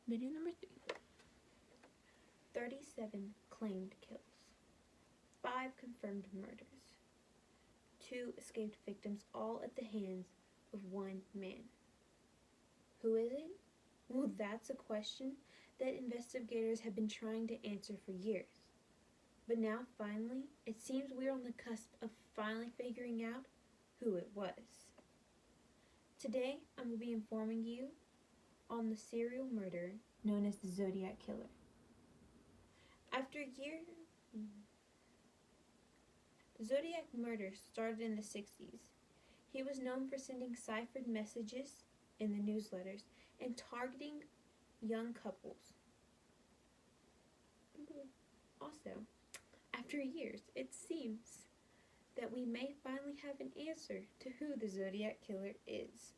Video number 3. 37 claimed kills, 5 confirmed murders, 2 escaped victims, all at the hands of one man. Who is it? Well, that's a question that investigators have been trying to answer for years. But now, finally, it seems we're on the cusp of finally figuring out who it was. Today, I'm going to be informing you on the serial murderer known as the Zodiac Killer. After years, the Zodiac murder started in the 60s. He was known for sending ciphered messages in the newsletters and targeting young couples. Also, after years, it seems that we may finally have an answer to who the Zodiac Killer is.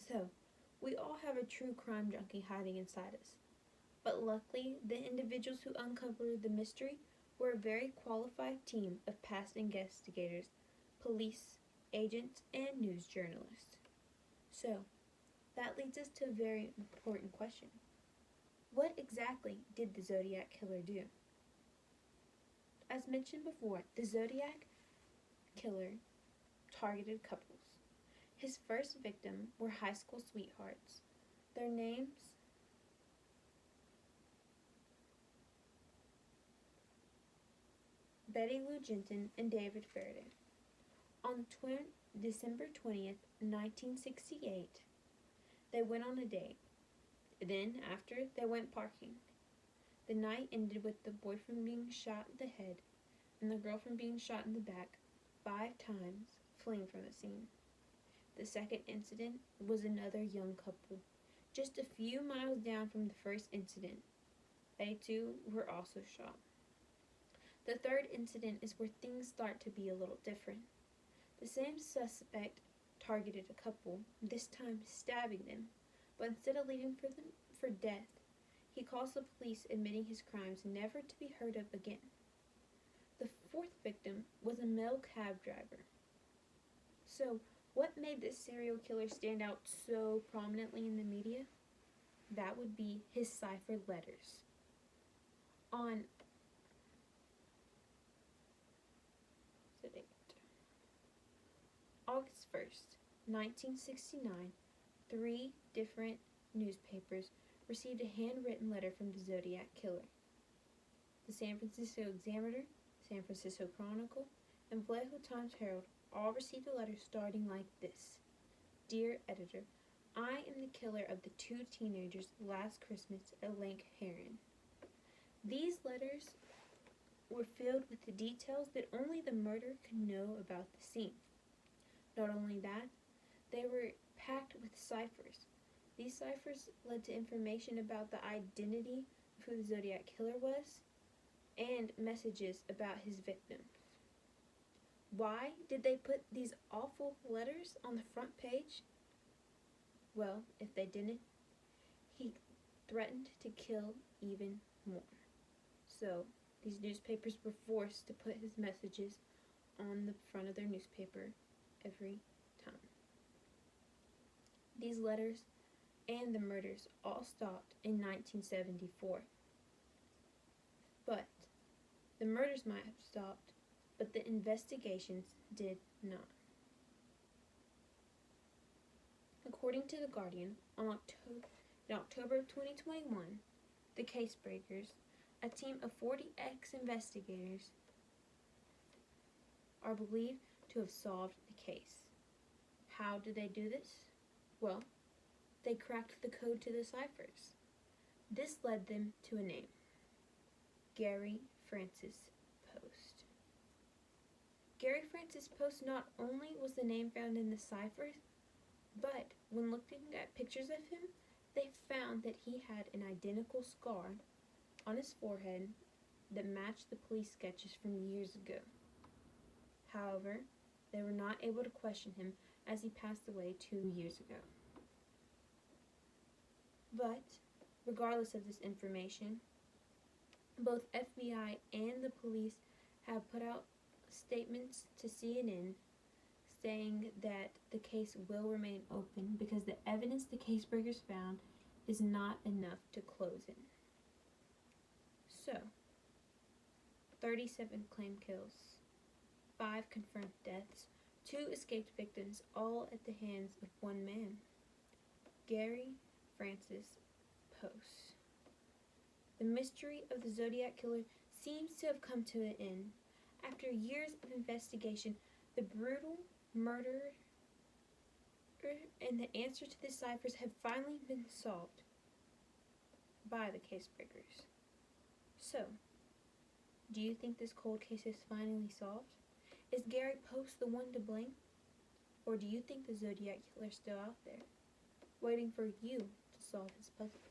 So, we all have a true crime junkie hiding inside us. But luckily, the individuals who uncovered the mystery were a very qualified team of past investigators, police, agents, and news journalists. So, that leads us to a very important question. What exactly did the Zodiac Killer do? As mentioned before, the Zodiac Killer targeted couples. His first victim were high school sweethearts. Their names Betty Lou Jensen and David Faraday. On December 20th, 1968, they went on a date. Then, after, they went parking. The night ended with the boyfriend being shot in the head and the girlfriend being shot in the back 5 times, fleeing from the scene. The second incident was another young couple, just a few miles down from the first incident. They too were also shot. The third incident is where things start to be a little different. The same suspect targeted a couple, this time stabbing them, but instead of leaving them for death, he calls the police admitting his crimes never to be heard of again. The fourth victim was a male cab driver. So, what made this serial killer stand out so prominently in the media? That would be his ciphered letters. On August 1st, 1969, 3 different newspapers received a handwritten letter from the Zodiac Killer. The San Francisco Examiner, San Francisco Chronicle, and Vallejo Times-Herald all received a letter starting like this. Dear Editor, I am the killer of the 2 teenagers last Christmas at Lake Heron. These letters were filled with the details that only the murderer could know about the scene. Not only that, they were packed with ciphers. These ciphers led to information about the identity of who the Zodiac Killer was and messages about his victims. Why did they put these awful letters on the front page? Well, if they didn't, he threatened to kill even more. So, these newspapers were forced to put his messages on the front of their newspaper every time. These letters and the murders all stopped in 1974. But the murders might have stopped, but the investigations did not. According to The Guardian, in October of 2021, the Casebreakers, a team of 40 ex-investigators, are believed to have solved the case. How did they do this? Well, they cracked the code to the ciphers. This led them to a name: Gary Francis Post. Gary Francis Post not only was the name found in the ciphers, but when looking at pictures of him, they found that he had an identical scar on his forehead that matched the police sketches from years ago. However, they were not able to question him as he passed away 2 years ago. But, regardless of this information, both FBI and the police have put out statements to CNN saying that the case will remain open because the evidence the Casebreakers found is not enough to close it. So, 37 claimed kills, 5 confirmed deaths, 2 escaped victims, all at the hands of one man, Gary Francis Post. The mystery of the Zodiac Killer seems to have come to an end. After years of investigation, the brutal murder and the answer to the ciphers have finally been solved by the case breakers. So, do you think this cold case is finally solved? Is Gary Post the one to blame? Or do you think the Zodiac Killer is still out there, waiting for you to solve his puzzle?